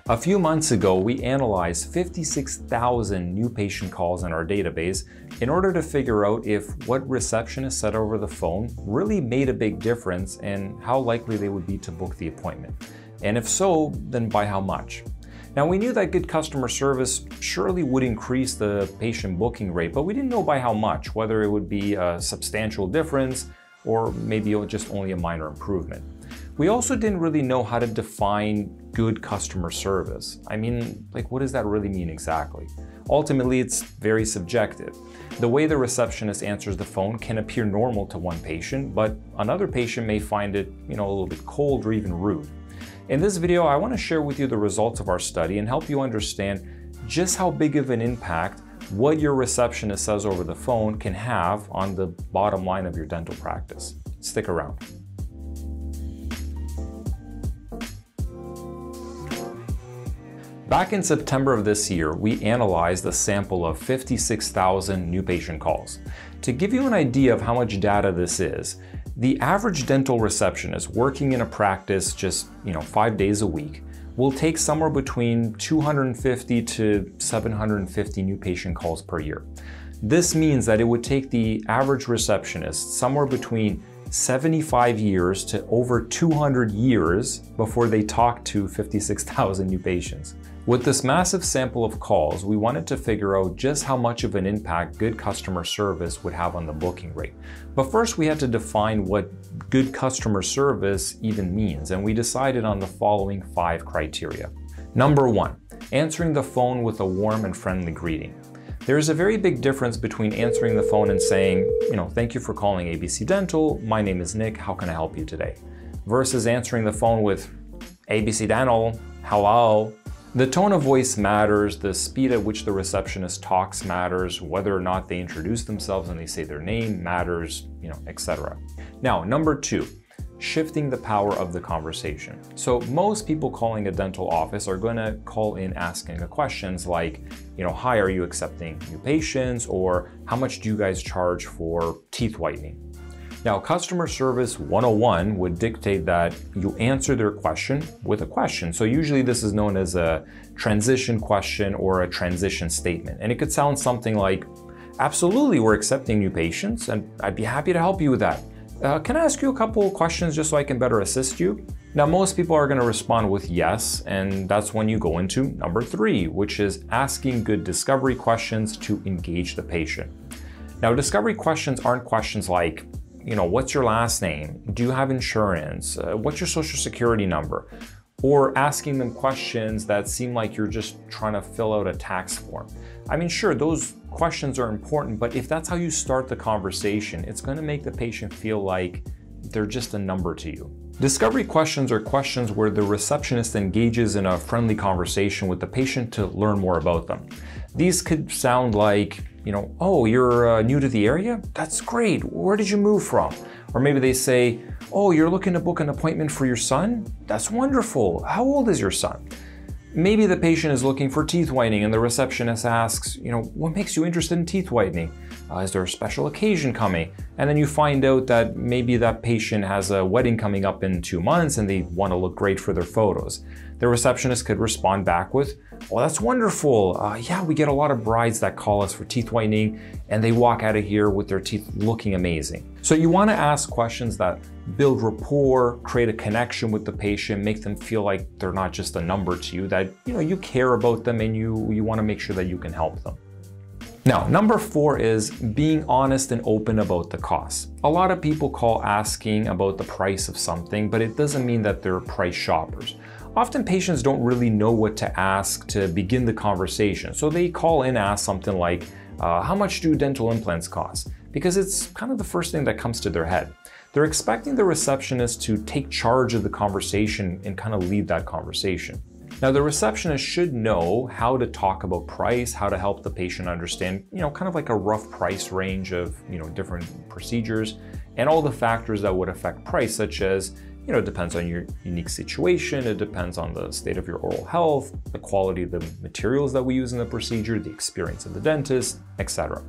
A few months ago, we analyzed 56,000 new patient calls in our database in order to figure out if what receptionists said over the phone really made a big difference and how likely they would be to book the appointment. And if so, then by how much? Now, we knew that good customer service surely would increase the patient booking rate, but we didn't know by how much, whether it would be a substantial difference or maybe just only a minor improvement. We also didn't really know how to define good customer service. I mean, what does that really mean exactly? Ultimately, it's very subjective. The way the receptionist answers the phone can appear normal to one patient, but another patient may find it, a little bit cold or even rude. In this video, I want to share with you the results of our study and help you understand just how big of an impact what your receptionist says over the phone can have on the bottom line of your dental practice. Stick around. Back in September of this year, we analyzed a sample of 56,000 new patient calls. To give you an idea of how much data this is, the average dental receptionist working in a practice just 5 days a week will take somewhere between 250 to 750 new patient calls per year. This means that it would take the average receptionist somewhere between 75 years to over 200 years before they talk to 56,000 new patients. With this massive sample of calls, we wanted to figure out just how much of an impact good customer service would have on the booking rate. But first we had to define what good customer service even means, and we decided on the following 5 criteria. Number 1, answering the phone with a warm and friendly greeting. There is a very big difference between answering the phone and saying, thank you for calling ABC Dental, my name is Nick, how can I help you today? Versus answering the phone with ABC Dental, hello. The tone of voice matters, the speed at which the receptionist talks matters, whether or not they introduce themselves and they say their name matters, etc. Now, number 2, shifting the power of the conversation. So most people calling a dental office are going to call in asking questions like, hi, are you accepting new patients? Or how much do you guys charge for teeth whitening? Now, customer service 101 would dictate that you answer their question with a question. So usually this is known as a transition question or a transition statement. And it could sound something like, absolutely, we're accepting new patients and I'd be happy to help you with that. Can I ask you a couple of questions just so I can better assist you? Now, most people are going to respond with yes, and that's when you go into number 3, which is asking good discovery questions to engage the patient. Now, discovery questions aren't questions like, what's your last name? Do you have insurance? What's your social security number? Or asking them questions that seem like you're just trying to fill out a tax form. I mean, sure, those questions are important, but if that's how you start the conversation, it's going to make the patient feel like they're just a number to you. Discovery questions are questions where the receptionist engages in a friendly conversation with the patient to learn more about them. These could sound like, oh, you're new to the area? That's great. Where did you move from? Or maybe they say, oh, you're looking to book an appointment for your son? That's wonderful. How old is your son? Maybe the patient is looking for teeth whitening and the receptionist asks, what makes you interested in teeth whitening? Is there a special occasion coming? And then you find out that maybe that patient has a wedding coming up in 2 months and they want to look great for their photos. The receptionist could respond back with, oh, that's wonderful. Yeah, we get a lot of brides that call us for teeth whitening and they walk out of here with their teeth looking amazing. So you want to ask questions that build rapport, create a connection with the patient, make them feel like they're not just a number to you, that you care about them and you want to make sure that you can help them. Now, number 4 is being honest and open about the costs. A lot of people call asking about the price of something, but it doesn't mean that they're price shoppers. Often patients don't really know what to ask to begin the conversation, so they call in and ask something like, how much do dental implants cost? Because it's kind of the first thing that comes to their head. They're expecting the receptionist to take charge of the conversation and kind of lead that conversation. Now, the receptionist should know how to talk about price, how to help the patient understand, kind of like a rough price range of, different procedures and all the factors that would affect price, such as, it depends on your unique situation, it depends on the state of your oral health, the quality of the materials that we use in the procedure, the experience of the dentist, etc.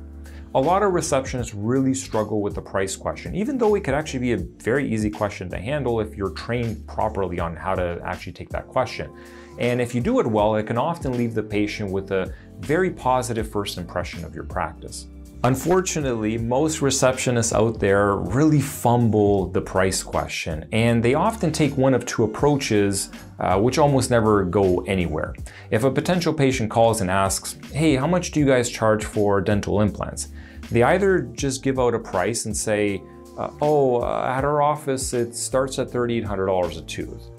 A lot of receptionists really struggle with the price question, even though it could actually be a very easy question to handle if you're trained properly on how to actually take that question. And if you do it well, it can often leave the patient with a very positive first impression of your practice. Unfortunately, most receptionists out there really fumble the price question, and they often take one of two approaches, which almost never go anywhere. If a potential patient calls and asks, "Hey, how much do you guys charge for dental implants?" They either just give out a price and say, at our office it starts at $3,800 a tooth,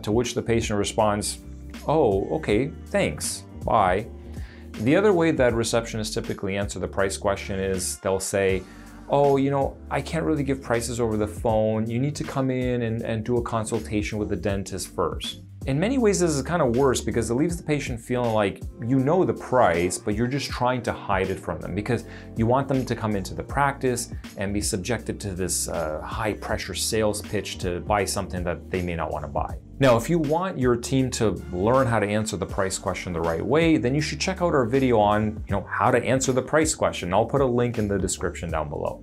to which the patient responds, "Oh, okay, thanks, bye." The other way that receptionists typically answer the price question is they'll say, "Oh, I can't really give prices over the phone. You need to come in and do a consultation with the dentist first." In many ways, this is kind of worse because it leaves the patient feeling like you know the price, but you're just trying to hide it from them because you want them to come into the practice and be subjected to this high pressure sales pitch to buy something that they may not want to buy. Now, if you want your team to learn how to answer the price question the right way, then you should check out our video on how to answer the price question. I'll put a link in the description down below.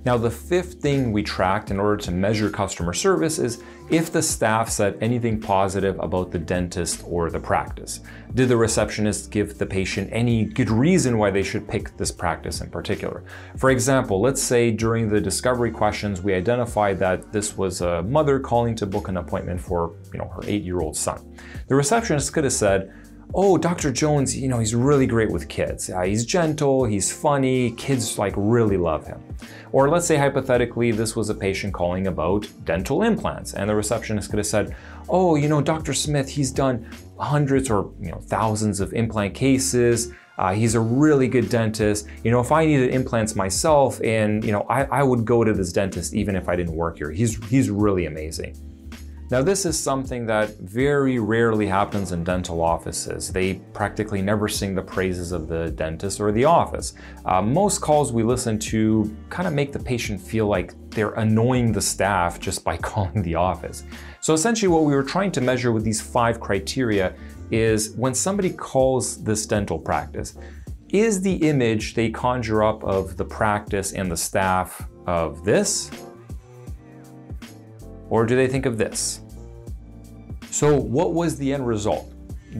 Now, the fifth thing we tracked in order to measure customer service is if the staff said anything positive about the dentist or the practice. Did the receptionist give the patient any good reason why they should pick this practice in particular? For example, let's say during the discovery questions, we identified that this was a mother calling to book an appointment for her 8-year-old son. The receptionist could have said, "Oh, Dr. Jones, he's really great with kids. He's gentle, he's funny, kids really love him." Or let's say hypothetically, this was a patient calling about dental implants, and the receptionist could have said, "Oh, Dr. Smith, he's done hundreds or thousands of implant cases. He's a really good dentist. If I needed implants myself, and I would go to this dentist even if I didn't work here. He's really amazing." Now, this is something that very rarely happens in dental offices. They practically never sing the praises of the dentist or the office. Most calls we listen to kind of make the patient feel like they're annoying the staff just by calling the office. So essentially what we were trying to measure with these 5 criteria is when somebody calls this dental practice, is the image they conjure up of the practice and the staff of this? Or do they think of this? So what was the end result?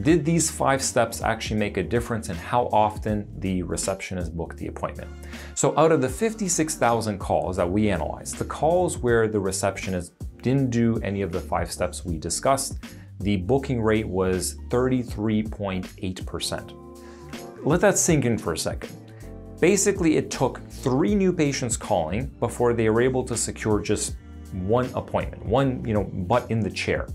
Did these 5 steps actually make a difference in how often the receptionist booked the appointment? So out of the 56,000 calls that we analyzed, the calls where the receptionist didn't do any of the 5 steps we discussed, the booking rate was 33.8%. Let that sink in for a second. Basically, it took 3 new patients calling before they were able to secure just one appointment, one butt in the chair.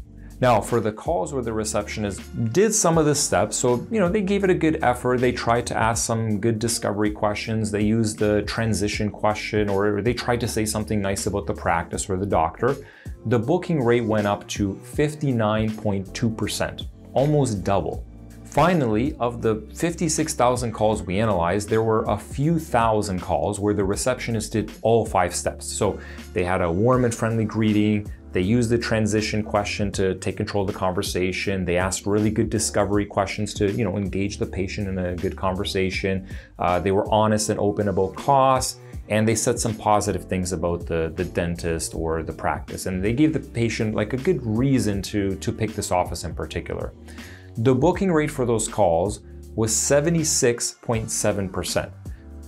Now, for the calls where the receptionist did some of the steps, so they gave it a good effort, they tried to ask some good discovery questions, they used the transition question, or they tried to say something nice about the practice or the doctor, the booking rate went up to 59.2%, almost double. Finally, of the 56,000 calls we analyzed, there were a few thousand calls where the receptionist did all 5 steps. So they had a warm and friendly greeting, they used the transition question to take control of the conversation, they asked really good discovery questions to engage the patient in a good conversation, they were honest and open about costs, and they said some positive things about the dentist or the practice. And they gave the patient a good reason to pick this office in particular. The booking rate for those calls was 76.7%,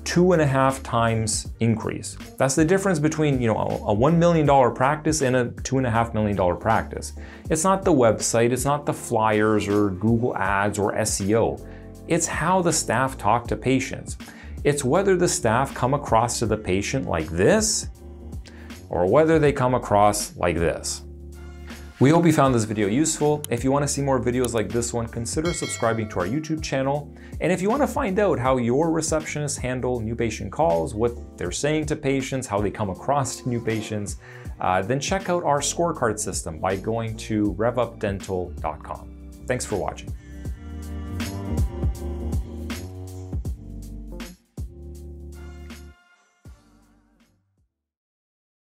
2.5 times increase. That's the difference between a $1 million practice and a $2.5 million practice. It's not the website, it's not the flyers or Google ads or SEO. It's how the staff talk to patients. It's whether the staff come across to the patient like this or whether they come across like this. We hope you found this video useful. If you want to see more videos like this one, consider subscribing to our YouTube channel. And if you want to find out how your receptionists handle new patient calls, what they're saying to patients, how they come across to new patients, then check out our scorecard system by going to RevUpDental.com. Thanks for watching.